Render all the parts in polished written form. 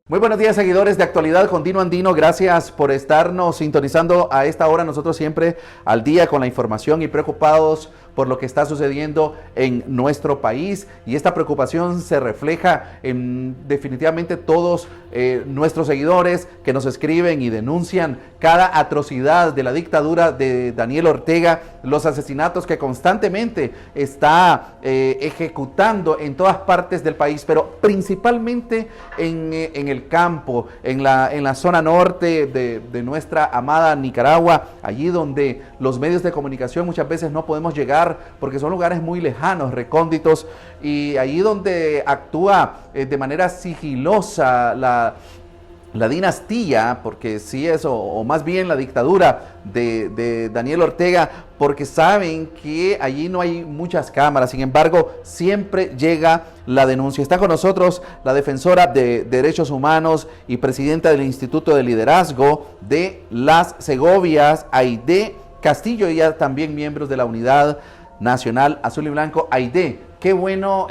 Muy buenos días, seguidores de Actualidad con Dino Andino. Gracias por estarnos sintonizando a esta hora. Nosotros siempre al día con la información y preocupados por lo que está sucediendo en nuestro país. Y esta preocupación se refleja en definitivamente todos nuestros seguidores que nos escriben y denuncian cada atrocidad de la dictadura de Daniel Ortega, los asesinatos que constantemente está ejecutando en todas partes del país, pero principalmente en el campo, en la zona norte de nuestra amada Nicaragua, allí donde los medios de comunicación muchas veces no podemos llegar porque son lugares muy lejanos, recónditos, y allí donde actúa de manera sigilosa la dinastía, porque sí es, o más bien la dictadura de Daniel Ortega, porque saben que allí no hay muchas cámaras. Sin embargo, siempre llega la denuncia. Está con nosotros la defensora de derechos humanos y presidenta del Instituto de Liderazgo de las Segovias, Aide Castillo, y ella también miembros de la Unidad Nacional Azul y Blanco. Aide, qué bueno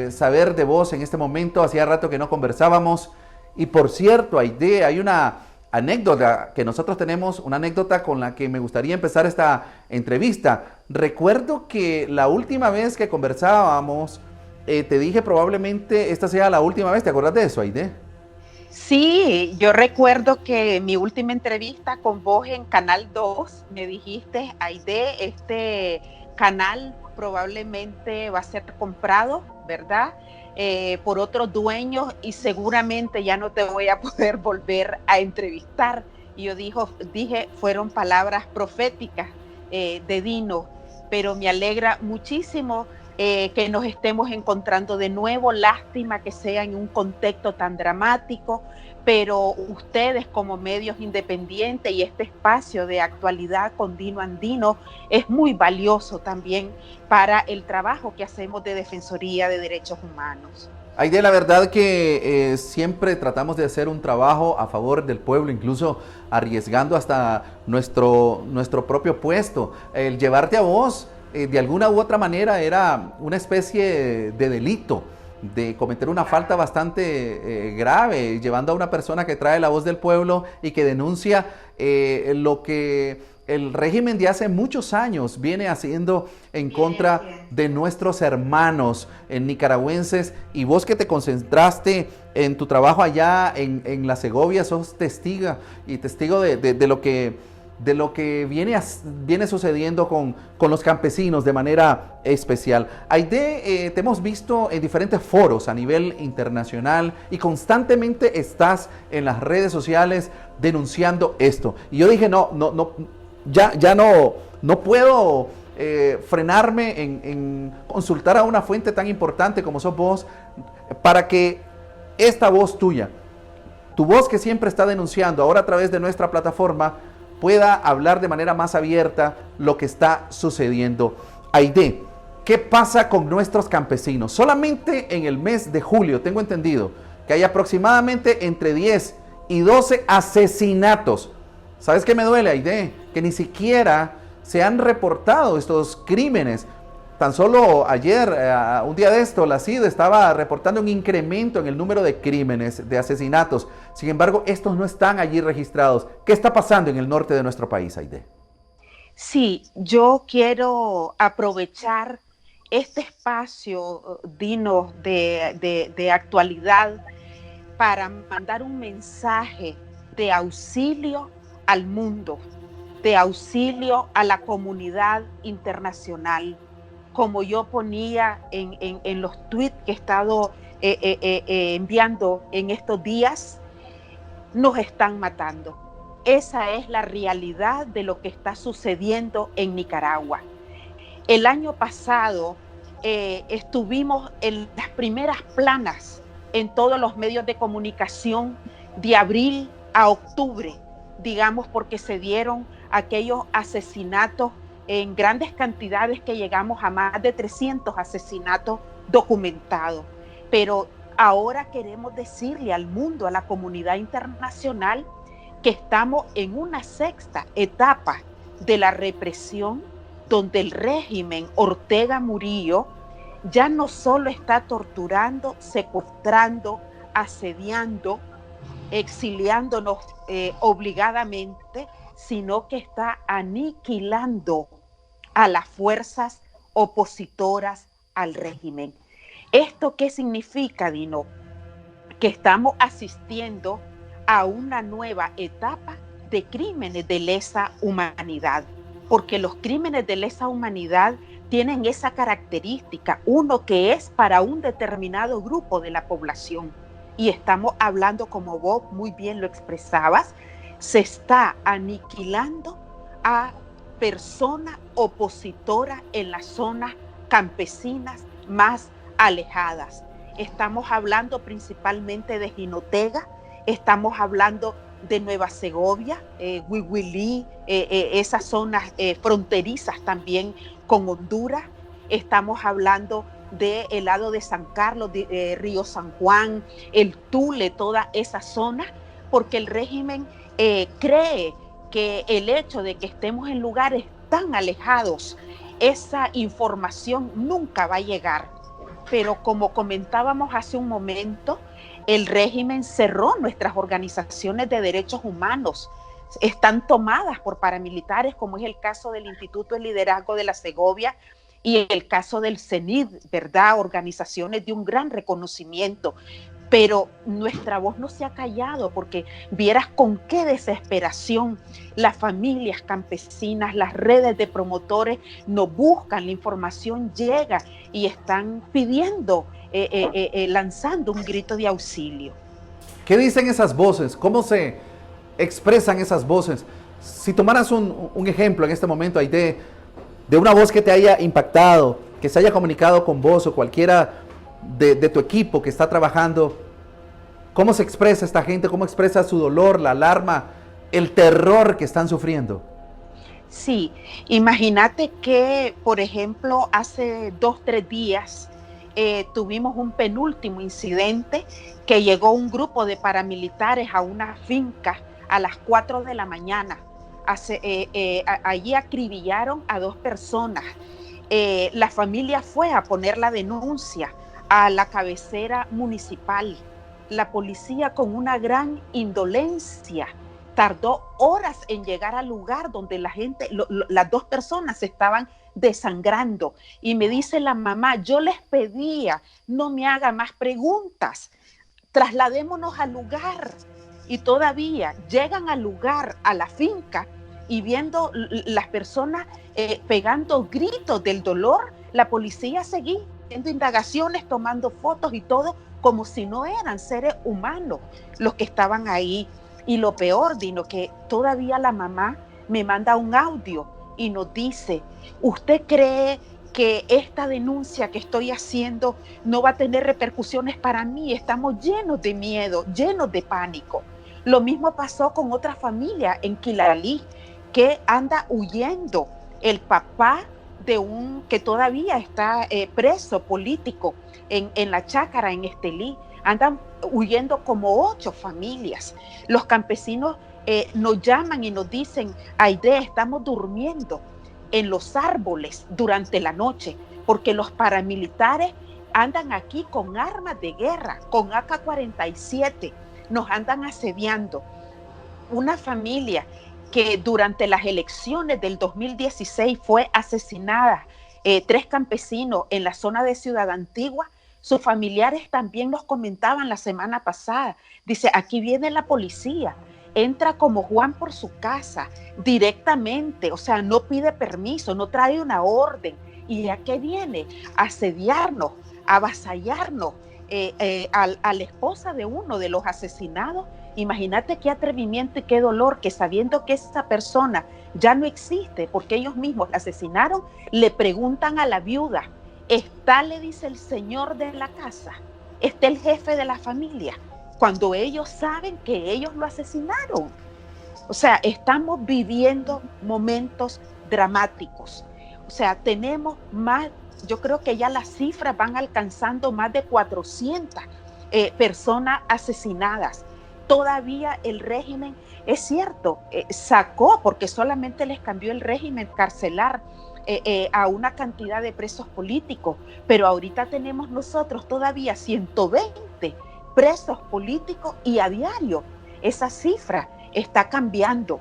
saber de vos en este momento. Hacía rato que no conversábamos. Y por cierto, Aide, hay una anécdota que nosotros tenemos, una anécdota con la que me gustaría empezar esta entrevista. Recuerdo que la última vez que conversábamos, te dije probablemente esta sea la última vez. ¿Te acuerdas de eso, Aide? Sí, yo recuerdo que mi última entrevista con vos en Canal 2 me dijiste, Aide, este canal probablemente va a ser comprado, ¿verdad? Por otros dueños y seguramente ya no te voy a poder volver a entrevistar. Y yo dije, fueron palabras proféticas de Dino, pero me alegra muchísimo que nos estemos encontrando de nuevo. Lástima que sea en un contexto tan dramático, pero ustedes como medios independientes y este espacio de Actualidad con Dino Andino es muy valioso también para el trabajo que hacemos de Defensoría de Derechos Humanos. Aide, la verdad que siempre tratamos de hacer un trabajo a favor del pueblo, incluso arriesgando hasta nuestro propio puesto. El llevarte a vos de alguna u otra manera era una especie de delito, de cometer una falta bastante grave, llevando a una persona que trae la voz del pueblo y que denuncia lo que el régimen de hace muchos años viene haciendo en contra de nuestros hermanos nicaragüenses. Y vos que te concentraste en tu trabajo allá en la Segovia, sos testigo de lo que viene sucediendo con los campesinos de manera especial. Aide, te hemos visto en diferentes foros a nivel internacional y constantemente estás en las redes sociales denunciando esto. Y yo dije, ya no puedo frenarme en consultar a una fuente tan importante como sos vos, para que esta voz tuya, tu voz que siempre está denunciando, ahora a través de nuestra plataforma, pueda hablar de manera más abierta lo que está sucediendo. Aide, ¿qué pasa con nuestros campesinos? Solamente en el mes de julio, tengo entendido, que hay aproximadamente entre 10 y 12 asesinatos. ¿Sabes qué me duele, Aide? Que ni siquiera se han reportado estos crímenes. Tan solo ayer, un día de esto, la CID estaba reportando un incremento en el número de crímenes, de asesinatos. Sin embargo, estos no están allí registrados. ¿Qué está pasando en el norte de nuestro país, Aide? Sí, yo quiero aprovechar este espacio, Dino, de actualidad para mandar un mensaje de auxilio al mundo, de auxilio a la comunidad internacional. Como yo ponía en los tweets que he estado enviando en estos días, nos están matando. Esa es la realidad de lo que está sucediendo en Nicaragua. El año pasado estuvimos en las primeras planas en todos los medios de comunicación de abril a octubre, digamos, porque se dieron aquellos asesinatos en grandes cantidades que llegamos a más de 300 asesinatos documentados. Pero ahora queremos decirle al mundo, a la comunidad internacional, que estamos en una sexta etapa de la represión, donde el régimen Ortega Murillo ya no solo está torturando, secuestrando, asediando exiliándonos obligadamente, sino que está aniquilando a las fuerzas opositoras al régimen. ¿Esto qué significa, Dino? Que estamos asistiendo a una nueva etapa de crímenes de lesa humanidad, porque los crímenes de lesa humanidad tienen esa característica, uno que es para un determinado grupo de la población, y estamos hablando, como vos muy bien lo expresabas, se está aniquilando a personas opositoras en las zonas campesinas más alejadas. Estamos hablando principalmente de Jinotega, estamos hablando de Nueva Segovia, Huihuilí, esas zonas fronterizas también con Honduras. Estamos hablando del lado de San Carlos, Río San Juan, el Tule, toda esa zona, porque el régimen cree que el hecho de que estemos en lugares tan alejados, esa información nunca va a llegar. Pero como comentábamos hace un momento, el régimen cerró nuestras organizaciones de derechos humanos. Están tomadas por paramilitares, como es el caso del Instituto de Liderazgo de la Segovia y el caso del CENID, ¿verdad? Organizaciones de un gran reconocimiento. Pero nuestra voz no se ha callado, porque vieras con qué desesperación las familias campesinas, las redes de promotores nos buscan, la información llega y están pidiendo, lanzando un grito de auxilio. ¿Qué dicen esas voces? ¿Cómo se expresan esas voces? Si tomaras un ejemplo en este momento, Aide, de una voz que te haya impactado, que se haya comunicado con vos o cualquiera de tu equipo que está trabajando, ¿cómo se expresa esta gente? ¿Cómo expresa su dolor, la alarma, el terror que están sufriendo? Sí, imagínate que, por ejemplo, hace 2-3 días tuvimos un penúltimo incidente que llegó un grupo de paramilitares a una finca a las 4 de la mañana. Allí acribillaron a 2 personas. La familia fue a poner la denuncia a la cabecera municipal. La policía, con una gran indolencia, tardó horas en llegar al lugar donde la gente, las 2 personas se estaban desangrando. Y me dice la mamá, yo les pedía, no me haga más preguntas, trasladémonos al lugar. Y todavía llegan al lugar, a la finca, y viendo las personas pegando gritos del dolor, la policía seguía haciendo indagaciones, tomando fotos y todo, como si no eran seres humanos los que estaban ahí. Y lo peor, Dino, que todavía la mamá me manda un audio y nos dice, ¿usted cree que esta denuncia que estoy haciendo no va a tener repercusiones para mí? Estamos llenos de miedo, llenos de pánico. Lo mismo pasó con otra familia en Quilalí, que anda huyendo. El papá de un que todavía está preso político en la Chácara, en Estelí, andan huyendo como 8 familias. Los campesinos nos llaman y nos dicen, Aide, estamos durmiendo en los árboles durante la noche, porque los paramilitares andan aquí con armas de guerra, con AK-47, nos andan asediando. Una familia que durante las elecciones del 2016 fue asesinada, 3 campesinos en la zona de Ciudad Antigua. Sus familiares también nos comentaban la semana pasada. Dice, aquí viene la policía, entra como Juan por su casa directamente, o sea, no pide permiso, no trae una orden. ¿Y a qué viene? A asediarnos, a avasallarnos. A la esposa de uno de los asesinados. Imagínate qué atrevimiento y qué dolor, que sabiendo que esa persona ya no existe porque ellos mismos la asesinaron, le preguntan a la viuda, ¿está, le dice, el señor de la casa? ¿Está el jefe de la familia? Cuando ellos saben que ellos lo asesinaron. O sea, estamos viviendo momentos dramáticos. O sea, tenemos más, yo creo que ya las cifras van alcanzando más de 400 personas asesinadas. Todavía el régimen, es cierto, sacó, porque solamente les cambió el régimen carcelar a una cantidad de presos políticos, pero ahorita tenemos nosotros todavía 120 presos políticos y a diario esa cifra está cambiando.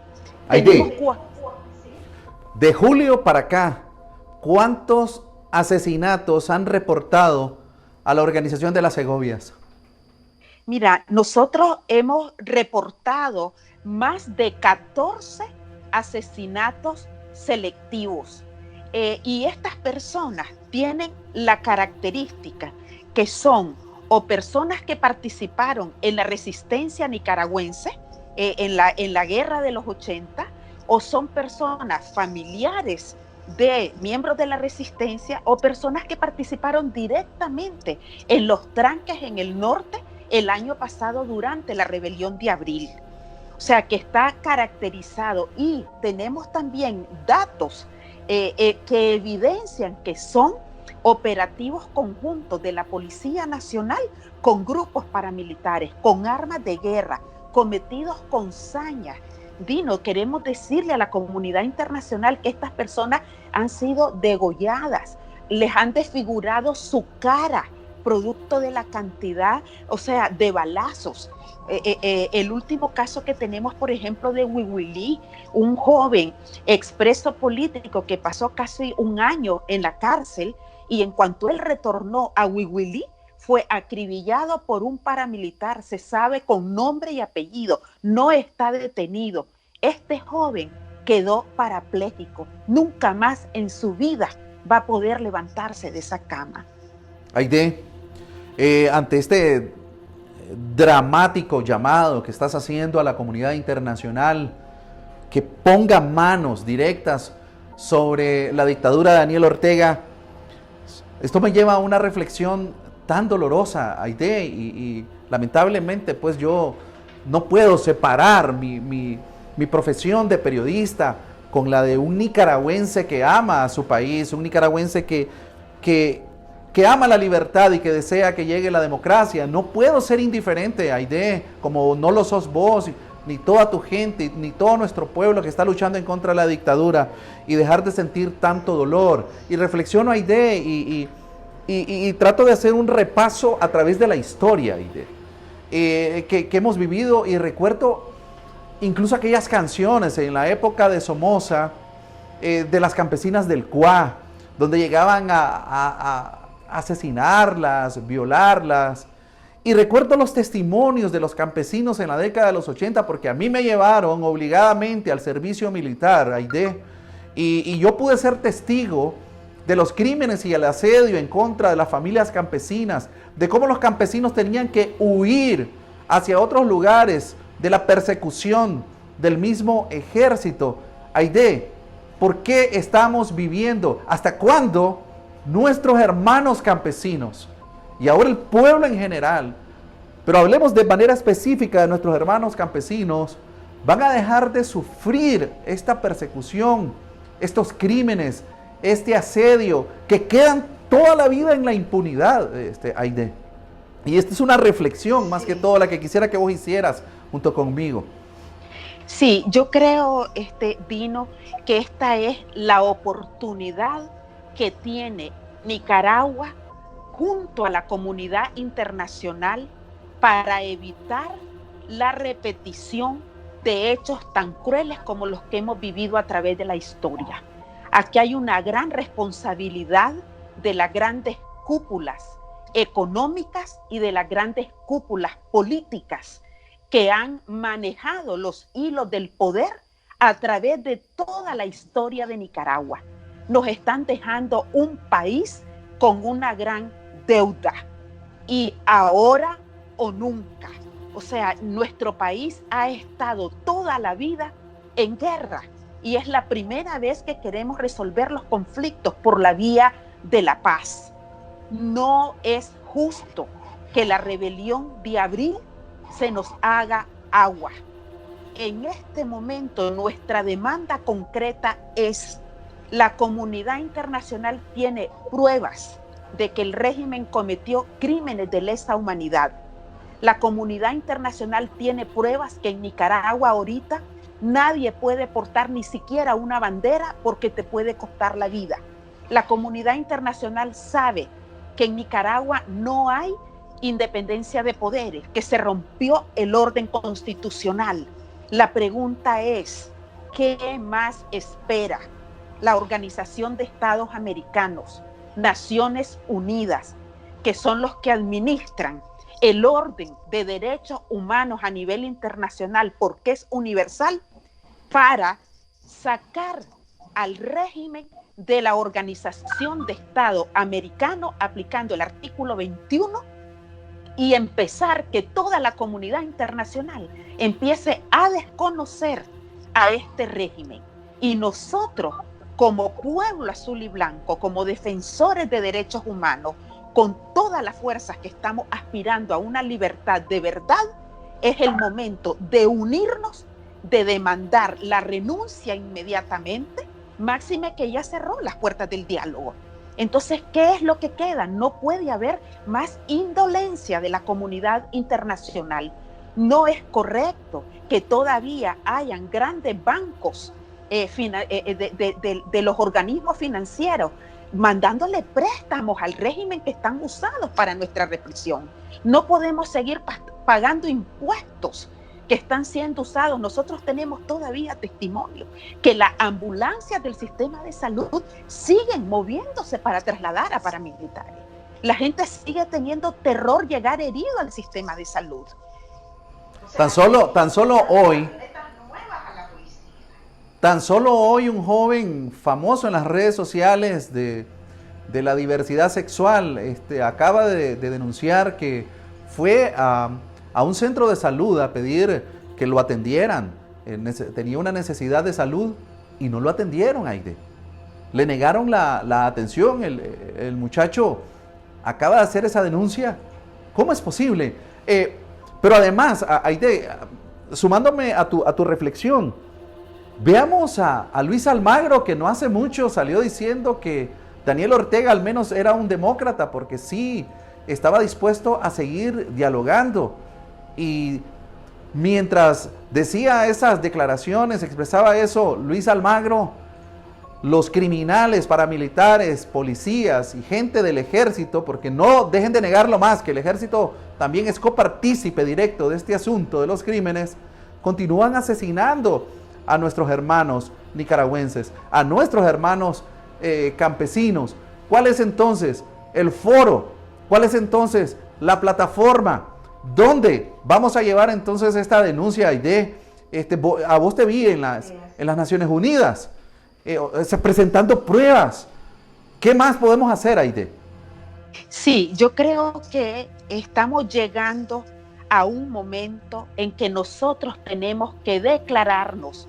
Aide, de julio para acá, ¿cuántos asesinatos han reportado a la Organización de las Segovias? Mira, nosotros hemos reportado más de 14 asesinatos selectivos. Y estas personas tienen la característica que son o personas que participaron en la resistencia nicaragüense, en la guerra de los 80, o son personas familiares de miembros de la resistencia o personas que participaron directamente en los tranques en el norte el año pasado durante la rebelión de abril. O sea, que está caracterizado, y tenemos también datos que evidencian que son operativos conjuntos de la Policía Nacional con grupos paramilitares, con armas de guerra, cometidos con saña. Dino, queremos decirle a la comunidad internacional que estas personas han sido degolladas, les han desfigurado su cara, producto de la cantidad, o sea, de balazos. El último caso que tenemos, por ejemplo, de Wiwili, un joven expreso político que pasó casi un año en la cárcel, y en cuanto él retornó a Wiwili, fue acribillado por un paramilitar, se sabe con nombre y apellido, no está detenido. Este joven quedó parapléjico, nunca más en su vida va a poder levantarse de esa cama. Aide, ante este dramático llamado que estás haciendo a la comunidad internacional, que ponga manos directas sobre la dictadura de Daniel Ortega, esto me lleva a una reflexión tan dolorosa, Aide, y lamentablemente pues yo no puedo separar mi profesión de periodista con la de un nicaragüense que ama a su país, un nicaragüense que ama la libertad y que desea que llegue la democracia. No puedo ser indiferente, Aide, como no lo sos vos, ni toda tu gente, ni todo nuestro pueblo que está luchando en contra de la dictadura, y dejar de sentir tanto dolor. Y reflexiono, Aide, y trato de hacer un repaso a través de la historia, Aide, que hemos vivido, y recuerdo incluso aquellas canciones en la época de Somoza, de las campesinas del Cuá, donde llegaban a asesinarlas, violarlas. Y recuerdo los testimonios de los campesinos en la década de los 80, porque a mí me llevaron obligadamente al servicio militar, Aide, y yo pude ser testigo de los crímenes y el asedio en contra de las familias campesinas, de cómo los campesinos tenían que huir hacia otros lugares de la persecución del mismo ejército. Aide, ¿por qué estamos viviendo? ¿Hasta cuándo nuestros hermanos campesinos, y ahora el pueblo en general, pero hablemos de manera específica de nuestros hermanos campesinos, van a dejar de sufrir esta persecución, estos crímenes, este asedio, que quedan toda la vida en la impunidad, Aide? Y esta es una reflexión más que todo la que quisiera que vos hicieras junto conmigo. Sí, yo creo, Dino, que esta es la oportunidad que tiene Nicaragua junto a la comunidad internacional para evitar la repetición de hechos tan crueles como los que hemos vivido a través de la historia. Aquí hay una gran responsabilidad de las grandes cúpulas económicas y de las grandes cúpulas políticas que han manejado los hilos del poder a través de toda la historia de Nicaragua. Nos están dejando un país con una gran deuda, y ahora o nunca. O sea, nuestro país ha estado toda la vida en guerra, y es la primera vez que queremos resolver los conflictos por la vía de la paz. No es justo que la rebelión de abril se nos haga agua. En este momento nuestra demanda concreta es: la comunidad internacional tiene pruebas de que el régimen cometió crímenes de lesa humanidad. La comunidad internacional tiene pruebas que en Nicaragua ahorita nadie puede portar ni siquiera una bandera porque te puede costar la vida. La comunidad internacional sabe que en Nicaragua no hay independencia de poderes, que se rompió el orden constitucional. La pregunta es, ¿qué más espera la Organización de Estados Americanos, Naciones Unidas, que son los que administran el orden de derechos humanos a nivel internacional, porque es universal, para sacar al régimen de la Organización de Estado Americano aplicando el artículo 21 y empezar que toda la comunidad internacional empiece a desconocer a este régimen? Y nosotros, como pueblo azul y blanco, como defensores de derechos humanos, con todas las fuerzas que estamos aspirando a una libertad de verdad, es el momento de unirnos, de demandar la renuncia inmediatamente, máxime que ya cerró las puertas del diálogo. Entonces, ¿qué es lo que queda? No puede haber más indolencia de la comunidad internacional. No es correcto que todavía hayan grandes bancos de los organismos financieros mandándole préstamos al régimen que están usados para nuestra represión. No podemos seguir pagando impuestos que están siendo usados. Nosotros tenemos todavía testimonio que las ambulancias del sistema de salud siguen moviéndose para trasladar a paramilitares. La gente sigue teniendo terror llegar herido al sistema de salud. Tan solo hoy un joven famoso en las redes sociales de la diversidad sexual acaba de denunciar que fue a un centro de salud a pedir que lo atendieran. Tenía una necesidad de salud y no lo atendieron, Aide. Le negaron la atención. El muchacho acaba de hacer esa denuncia. ¿Cómo es posible? Pero además, Aide, sumándome a tu reflexión, veamos a Luis Almagro, que no hace mucho salió diciendo que Daniel Ortega al menos era un demócrata, porque sí estaba dispuesto a seguir dialogando. Y mientras decía esas declaraciones, expresaba eso, Luis Almagro, los criminales, paramilitares, policías y gente del ejército, porque no dejen de negarlo más, que el ejército también es copartícipe directo de este asunto de los crímenes, continúan asesinando a nuestros hermanos nicaragüenses, a nuestros hermanos campesinos. ¿Cuál es entonces el foro? ¿Cuál es entonces la plataforma? ¿Dónde vamos a llevar entonces esta denuncia, Aide? A vos te vi en las Naciones Unidas, presentando pruebas. ¿Qué más podemos hacer, Aide? Sí, yo creo que estamos llegando a un momento en que nosotros tenemos que declararnos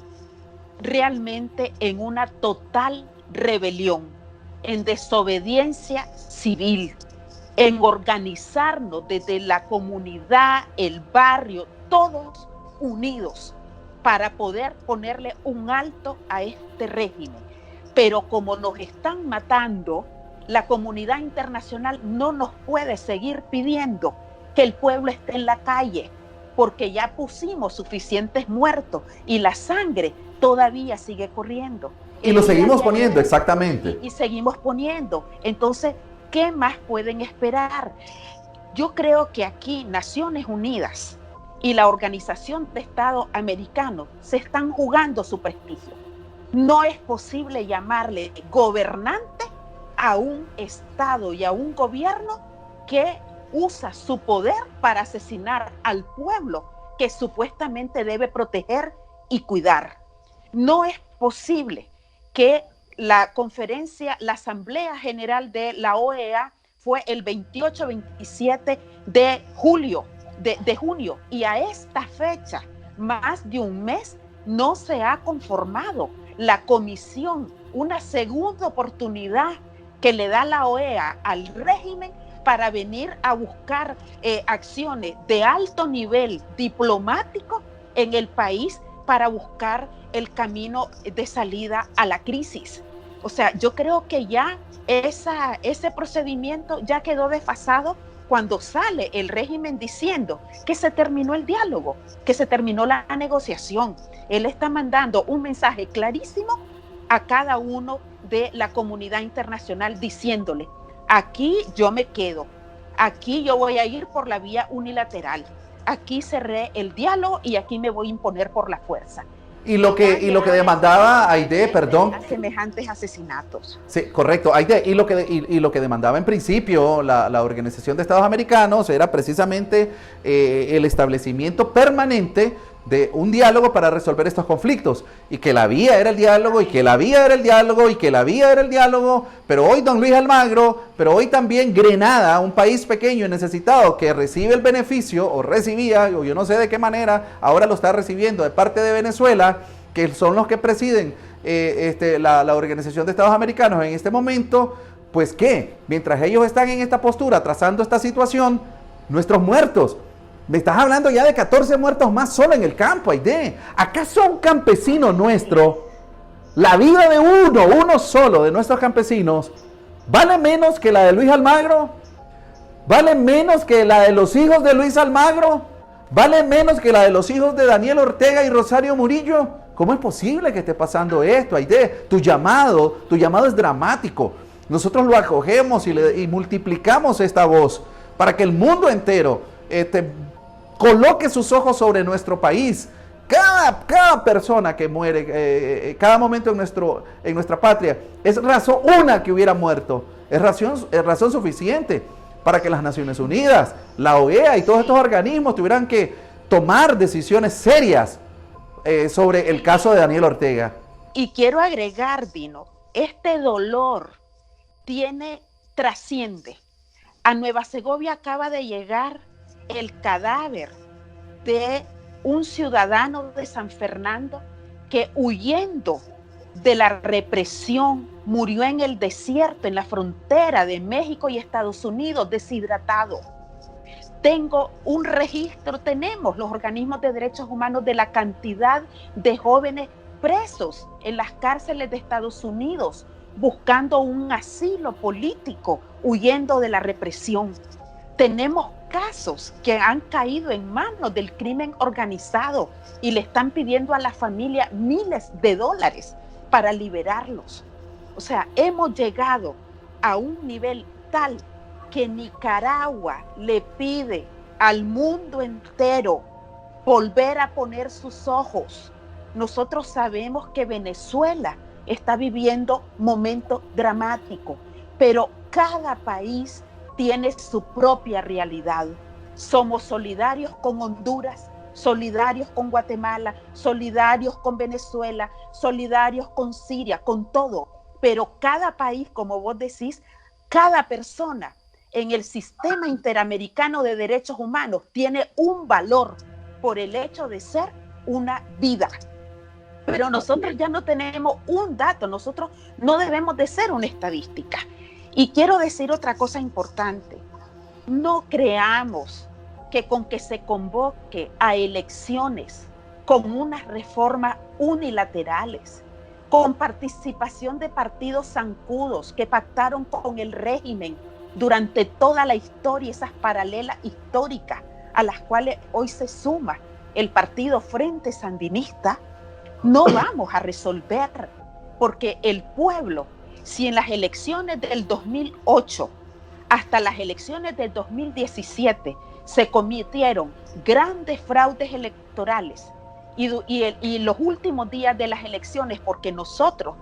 realmente en una total rebelión, en desobediencia civil, en organizarnos desde la comunidad, el barrio, todos unidos para poder ponerle un alto a este régimen. Pero como nos están matando, la comunidad internacional no nos puede seguir pidiendo que el pueblo esté en la calle, porque ya pusimos suficientes muertos y la sangre todavía sigue corriendo. Y lo seguimos poniendo, exactamente. Y seguimos poniendo. Entonces, ¿qué más pueden esperar? Yo creo que aquí Naciones Unidas y la Organización de Estados Americanos se están jugando su prestigio. No es posible llamarle gobernante a un Estado y a un gobierno que usa su poder para asesinar al pueblo que supuestamente debe proteger y cuidar. No es posible que la Asamblea General de la OEA fue el 28-27 de junio, y a esta fecha, más de un mes, no se ha conformado la comisión, una segunda oportunidad que le da la OEA al régimen para venir a buscar acciones de alto nivel diplomático en el país para buscar el camino de salida a la crisis. O sea, yo creo que ya ese procedimiento ya quedó desfasado cuando sale el régimen diciendo que se terminó el diálogo, que se terminó la negociación. Él está mandando un mensaje clarísimo a cada uno de la comunidad internacional diciéndole: aquí yo me quedo, Aquí yo voy a ir por la vía unilateral. Aquí cerré el diálogo y aquí me voy a imponer por la fuerza. Y lo que demandaba Aide, perdón. A semejantes asesinatos. Sí, correcto, Aide, y lo que demandaba en principio la Organización de Estados Americanos era precisamente el establecimiento permanente de un diálogo para resolver estos conflictos, y que la vía era el diálogo, y que la vía era el diálogo, y que la vía era el diálogo, pero hoy don Luis Almagro, pero hoy también Grenada, un país pequeño y necesitado que recibe el beneficio, o recibía, o yo no sé de qué manera, ahora lo está recibiendo de parte de Venezuela, que son los que presiden la Organización de Estados Americanos en este momento, pues que mientras ellos están en esta postura, trazando esta situación, nuestros muertos, me estás hablando ya de 14 muertos más solo en el campo, Aide. ¿Acaso un campesino nuestro, la vida de uno solo de nuestros campesinos, vale menos que la de Luis Almagro? ¿Vale menos que la de los hijos de Luis Almagro? ¿Vale menos que la de los hijos de Daniel Ortega y Rosario Murillo? ¿Cómo es posible que esté pasando esto, Aide? Tu llamado es dramático. Nosotros lo acogemos y multiplicamos esta voz para que el mundo entero coloque sus ojos sobre nuestro país. Cada persona que muere, cada momento en nuestra patria, es razón una que hubiera muerto. Es razón suficiente para que las Naciones Unidas, la OEA y todos estos organismos tuvieran que tomar decisiones serias sobre el caso de Daniel Ortega. Y quiero agregar, Dino, este dolor trasciende. A Nueva Segovia acaba de llegar el cadáver de un ciudadano de San Fernando que, huyendo de la represión, murió en el desierto, en la frontera de México y Estados Unidos, deshidratado. Tenemos los organismos de derechos humanos, de la cantidad de jóvenes presos en las cárceles de Estados Unidos, buscando un asilo político, huyendo de la represión. Tenemos casos que han caído en manos del crimen organizado y le están pidiendo a la familia miles de dólares para liberarlos. O sea, hemos llegado a un nivel tal que Nicaragua le pide al mundo entero volver a poner sus ojos. Nosotros sabemos que Venezuela está viviendo momentos dramáticos, pero cada país tiene su propia realidad. Somos solidarios con Honduras, solidarios con Guatemala, solidarios con Venezuela, solidarios con Siria, con todo. Pero cada país, como vos decís, cada persona en el sistema interamericano de derechos humanos tiene un valor por el hecho de ser una vida. Pero nosotros ya no tenemos un dato, nosotros no debemos de ser una estadística. Y quiero decir otra cosa importante. No creamos que con que se convoque a elecciones con unas reformas unilaterales, con participación de partidos zancudos que pactaron con el régimen durante toda la historia, esas paralelas históricas a las cuales hoy se suma el partido Frente Sandinista, no vamos a resolver, porque el pueblo, si en las elecciones del 2008 hasta las elecciones del 2017 se cometieron grandes fraudes electorales y los últimos días de las elecciones, porque nosotros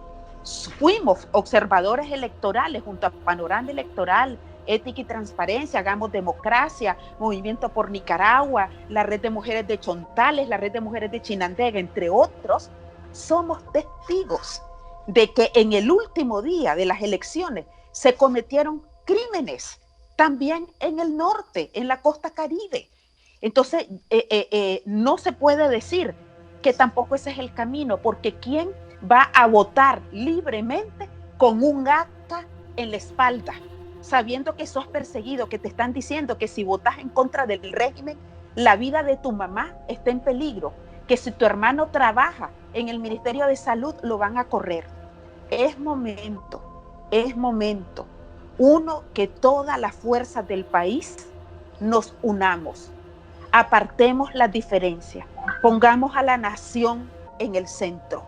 fuimos observadores electorales junto a Panorama Electoral, Ética y Transparencia, Hagamos Democracia, Movimiento por Nicaragua, la Red de Mujeres de Chontales, la Red de Mujeres de Chinandega, entre otros, somos testigos de que en el último día de las elecciones se cometieron crímenes también en el norte, en la costa Caribe. Entonces, no se puede decir que tampoco ese es el camino, porque ¿quién va a votar libremente con un acta en la espalda, sabiendo que sos perseguido, que te están diciendo que si votas en contra del régimen, la vida de tu mamá está en peligro, que si tu hermano trabaja en el Ministerio de Salud, lo van a correr? Es momento, que todas las fuerzas del país nos unamos, apartemos las diferencias, pongamos a la nación en el centro.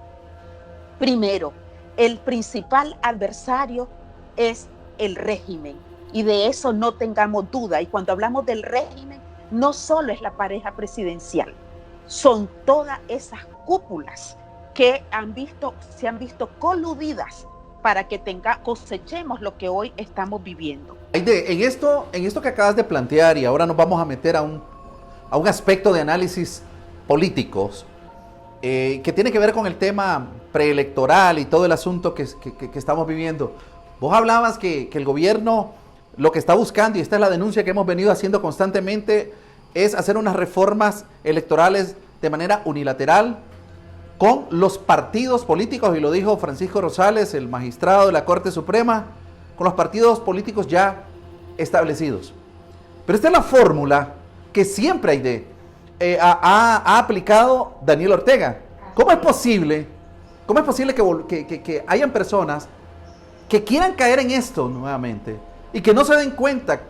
Primero, el principal adversario es el régimen. y de eso no tengamos duda. Y cuando hablamos del régimen, no solo es la pareja presidencial, son todas esas cúpulas que se han visto coludidas para que cosechemos lo que hoy estamos viviendo. En esto que acabas de plantear, y ahora nos vamos a meter a un aspecto de análisis políticos, que tiene que ver con el tema preelectoral y todo el asunto que estamos viviendo. Vos hablabas que el gobierno lo que está buscando, y esta es la denuncia que hemos venido haciendo constantemente, es hacer unas reformas electorales de manera unilateral con los partidos políticos, y lo dijo Francisco Rosales, el magistrado de la Corte Suprema, con los partidos políticos ya establecidos. Pero esta es la fórmula que siempre ha aplicado Daniel Ortega. ¿Cómo es posible que hayan personas que quieran caer en esto nuevamente y que no se den cuenta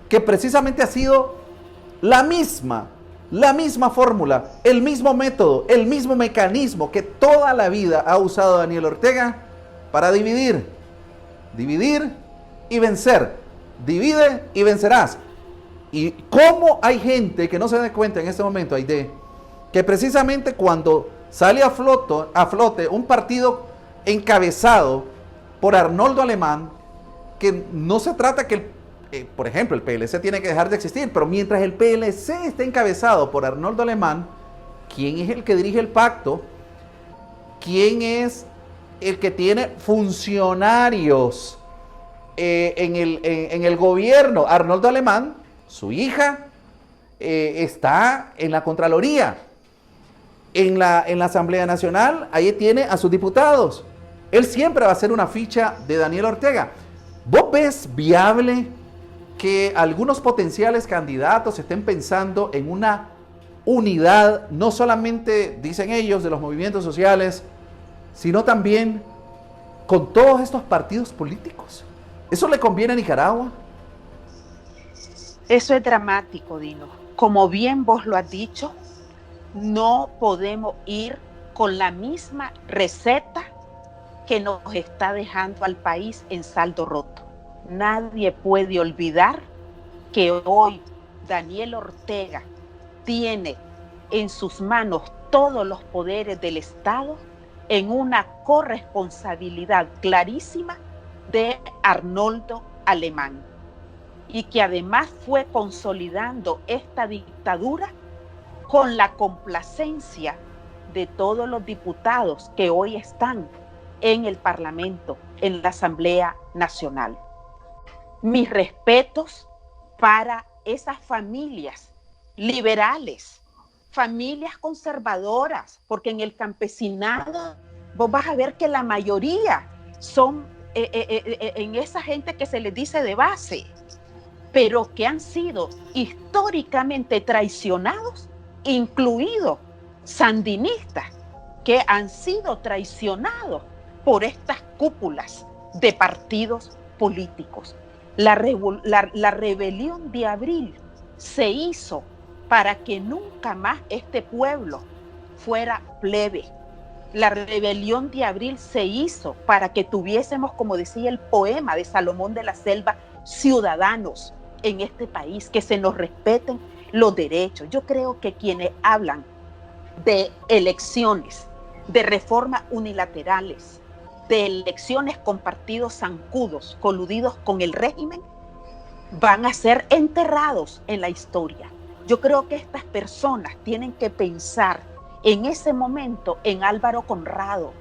que precisamente ha sido la misma fórmula, el mismo método, el mismo mecanismo que toda la vida ha usado Daniel Ortega para dividir y vencer? Divide y vencerás. Y cómo hay gente que no se da cuenta en este momento, Aide, que precisamente cuando sale a flote un partido encabezado por Arnoldo Alemán, que no se trata que, por ejemplo, el PLC tiene que dejar de existir, pero mientras el PLC esté encabezado por Arnoldo Alemán, ¿quién es el que dirige el pacto? ¿Quién es el que tiene funcionarios en el gobierno? Arnoldo Alemán, su hija, está en la Contraloría. En la Asamblea Nacional, ahí tiene a sus diputados. Él siempre va a ser una ficha de Daniel Ortega. ¿Vos ves viable que algunos potenciales candidatos estén pensando en una unidad, no solamente, dicen ellos, de los movimientos sociales, sino también con todos estos partidos políticos? ¿Eso le conviene a Nicaragua? Eso es dramático, Dino. Como bien vos lo has dicho, no podemos ir con la misma receta que nos está dejando al país en saldo roto. Nadie puede olvidar que hoy Daniel Ortega tiene en sus manos todos los poderes del Estado en una corresponsabilidad clarísima de Arnoldo Alemán, y que además fue consolidando esta dictadura con la complacencia de todos los diputados que hoy están en el Parlamento, en la Asamblea Nacional. Mis respetos para esas familias liberales, familias conservadoras, porque en el campesinado vos vas a ver que la mayoría son en esa gente que se les dice de base, pero que han sido históricamente traicionados, incluidos sandinistas, que han sido traicionados por estas cúpulas de partidos políticos. La rebelión de abril se hizo para que nunca más este pueblo fuera plebe. La rebelión de abril se hizo para que tuviésemos, como decía el poema de Salomón de la Selva, ciudadanos en este país, que se nos respeten los derechos. Yo creo que quienes hablan de elecciones, de reformas unilaterales, de elecciones con partidos zancudos, coludidos con el régimen, van a ser enterrados en la historia. Yo creo que estas personas tienen que pensar en ese momento en Álvaro Conrado,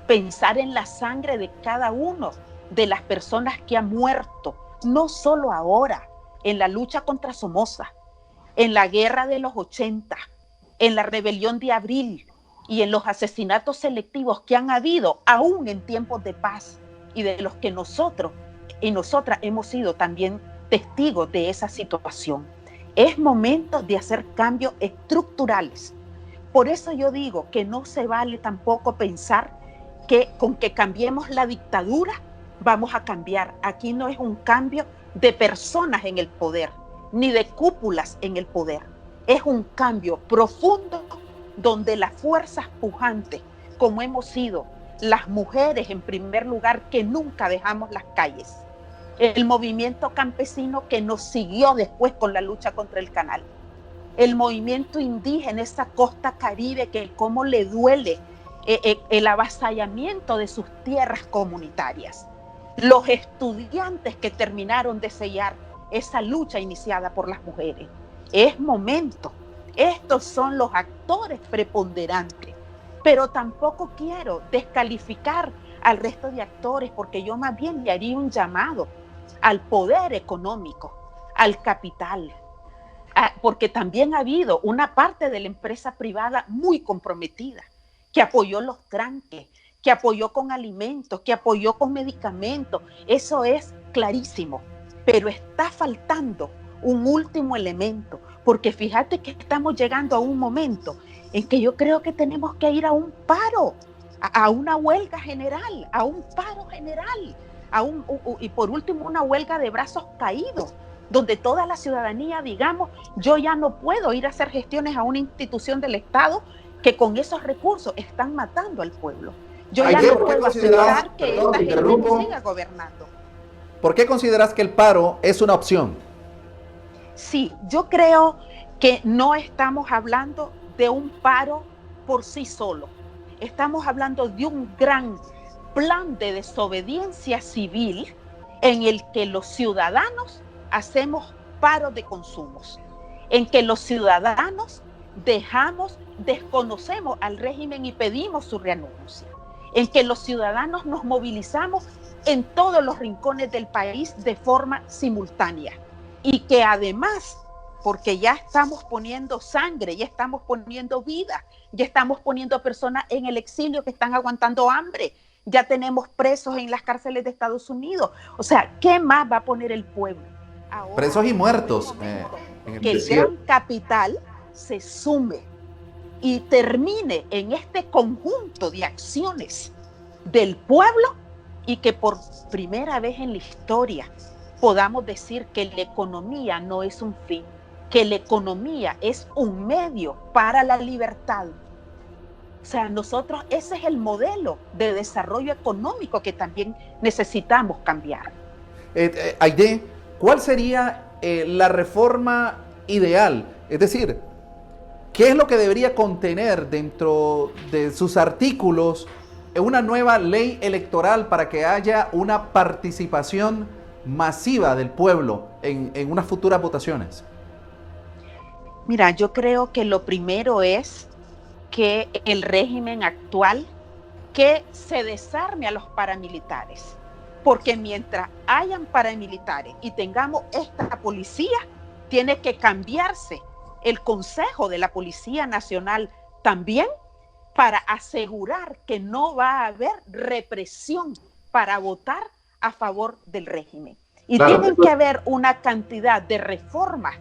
pensar en la sangre de cada uno de las personas que han muerto, no solo ahora, en la lucha contra Somoza, en la guerra de los 80, en la rebelión de abril y en los asesinatos selectivos que han habido aún en tiempos de paz, y de los que nosotros y nosotras hemos sido también testigos de esa situación. Es momento de hacer cambios estructurales. Por eso yo digo que no se vale tampoco pensar que con que cambiemos la dictadura vamos a cambiar. Aquí no es un cambio de personas en el poder, ni de cúpulas en el poder. Es un cambio profundo donde las fuerzas pujantes, como hemos sido las mujeres en primer lugar, que nunca dejamos las calles, el movimiento campesino que nos siguió después con la lucha contra el canal, el movimiento indígena, esa costa caribe que cómo le duele el avasallamiento de sus tierras comunitarias, los estudiantes que terminaron de sellar esa lucha iniciada por las mujeres. Es momento. Estos son los actores preponderantes, pero tampoco quiero descalificar al resto de actores, porque yo más bien le haría un llamado al poder económico, al capital, porque también ha habido una parte de la empresa privada muy comprometida, que apoyó los tranques, que apoyó con alimentos, que apoyó con medicamentos. Eso es clarísimo, pero está faltando un último elemento, porque fíjate que estamos llegando a un momento en que yo creo que tenemos que ir a un paro, a una huelga general, a un paro general, y por último una huelga de brazos caídos, donde toda la ciudadanía digamos, yo ya no puedo ir a hacer gestiones a una institución del Estado que con esos recursos están matando al pueblo. Yo ya no puedo aceptar que esta gente siga gobernando. ¿Por qué consideras que el paro es una opción? Sí, yo creo que no estamos hablando de un paro por sí solo. Estamos hablando de un gran plan de desobediencia civil en el que los ciudadanos hacemos paro de consumos, en que los ciudadanos desconocemos al régimen y pedimos su renuncia, en que los ciudadanos nos movilizamos en todos los rincones del país de forma simultánea y que además, porque ya estamos poniendo sangre, ya estamos poniendo vida, ya estamos poniendo personas en el exilio que están aguantando hambre, ya tenemos presos en las cárceles de Estados Unidos. O sea, ¿qué más va a poner el pueblo? Ahora, presos y muertos. Que el gran capital se sume y termine en este conjunto de acciones del pueblo y que por primera vez en la historia podamos decir que la economía no es un fin, que la economía es un medio para la libertad. O sea, nosotros ese es el modelo de desarrollo económico que también necesitamos cambiar. Aide, ¿cuál sería la reforma ideal? Es decir, ¿qué es lo que debería contener dentro de sus artículos una nueva ley electoral para que haya una participación masiva del pueblo en unas futuras votaciones? Mira, yo creo que lo primero es que el régimen actual, que se desarme a los paramilitares, porque mientras hayan paramilitares y tengamos esta policía, tiene que cambiarse el Consejo de la Policía Nacional también para asegurar que no va a haber represión para votar a favor del régimen. Y claro, tienen que haber una cantidad de reformas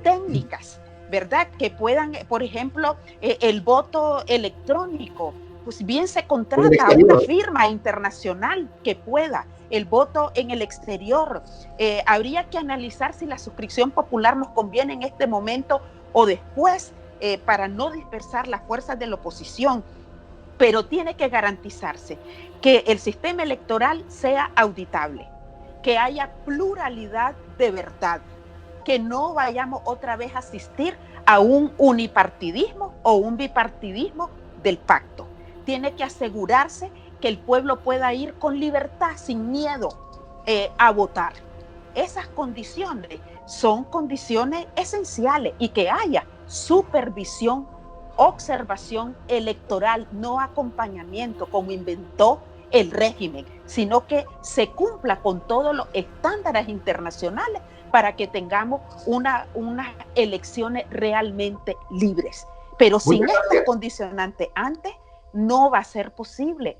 técnicas, ¿verdad? Que puedan, por ejemplo, el voto electrónico, pues bien se contrata a una firma internacional que pueda, el voto en el exterior. Habría que analizar si la suscripción popular nos conviene en este momento o después, para no dispersar las fuerzas de la oposición, pero tiene que garantizarse que el sistema electoral sea auditable, que haya pluralidad de verdad, que no vayamos otra vez a asistir a un unipartidismo o un bipartidismo del pacto. Tiene que asegurarse que el pueblo pueda ir con libertad, sin miedo, a votar. Esas condiciones son condiciones esenciales y que haya supervisión, observación electoral, no acompañamiento como inventó el régimen, sino que se cumpla con todos los estándares internacionales para que tengamos unas elecciones realmente libres. Pero sin estos condicionantes antes no va a ser posible.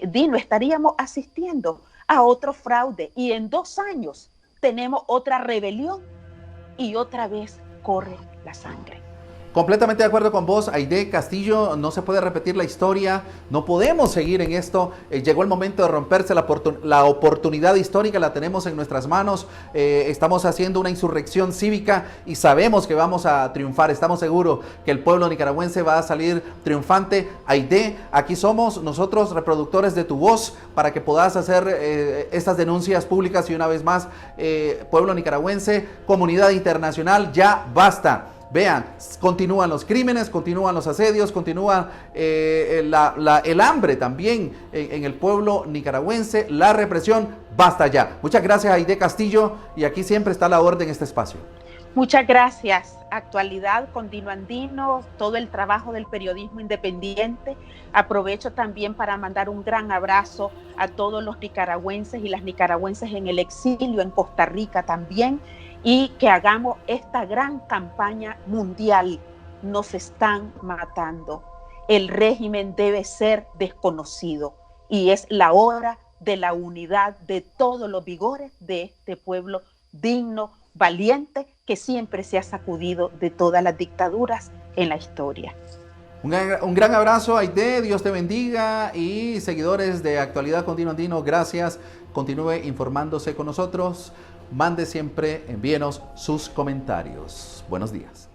Dino, estaríamos asistiendo a otro fraude y en 2 años tenemos otra rebelión y otra vez corre la sangre. Completamente de acuerdo con vos, Aide Castillo. No se puede repetir la historia, no podemos seguir en esto. Llegó el momento de romperse la oportunidad histórica, la tenemos en nuestras manos. Estamos haciendo una insurrección cívica y sabemos que vamos a triunfar. Estamos seguros que el pueblo nicaragüense va a salir triunfante. Aide, aquí somos nosotros reproductores de tu voz para que puedas hacer estas denuncias públicas. Y una vez más, pueblo nicaragüense, comunidad internacional, ya basta. Vean, continúan los crímenes, continúan los asedios, continúa el hambre también en el pueblo nicaragüense, la represión, basta ya. Muchas gracias, Aide Castillo, y aquí siempre está la orden en este espacio. Muchas gracias. Actualidad, Continuo Andino, todo el trabajo del periodismo independiente. Aprovecho también para mandar un gran abrazo a todos los nicaragüenses y las nicaragüenses en el exilio, en Costa Rica también, y que hagamos esta gran campaña mundial. Nos están matando. El régimen debe ser desconocido y es la hora de la unidad de todos los vigores de este pueblo digno, valiente, que siempre se ha sacudido de todas las dictaduras en la historia. Un gran abrazo, Aide, Dios te bendiga, y seguidores de Actualidad Continuo Andino, gracias. Continúe informándose con nosotros. Mande siempre, envíenos sus comentarios. Buenos días.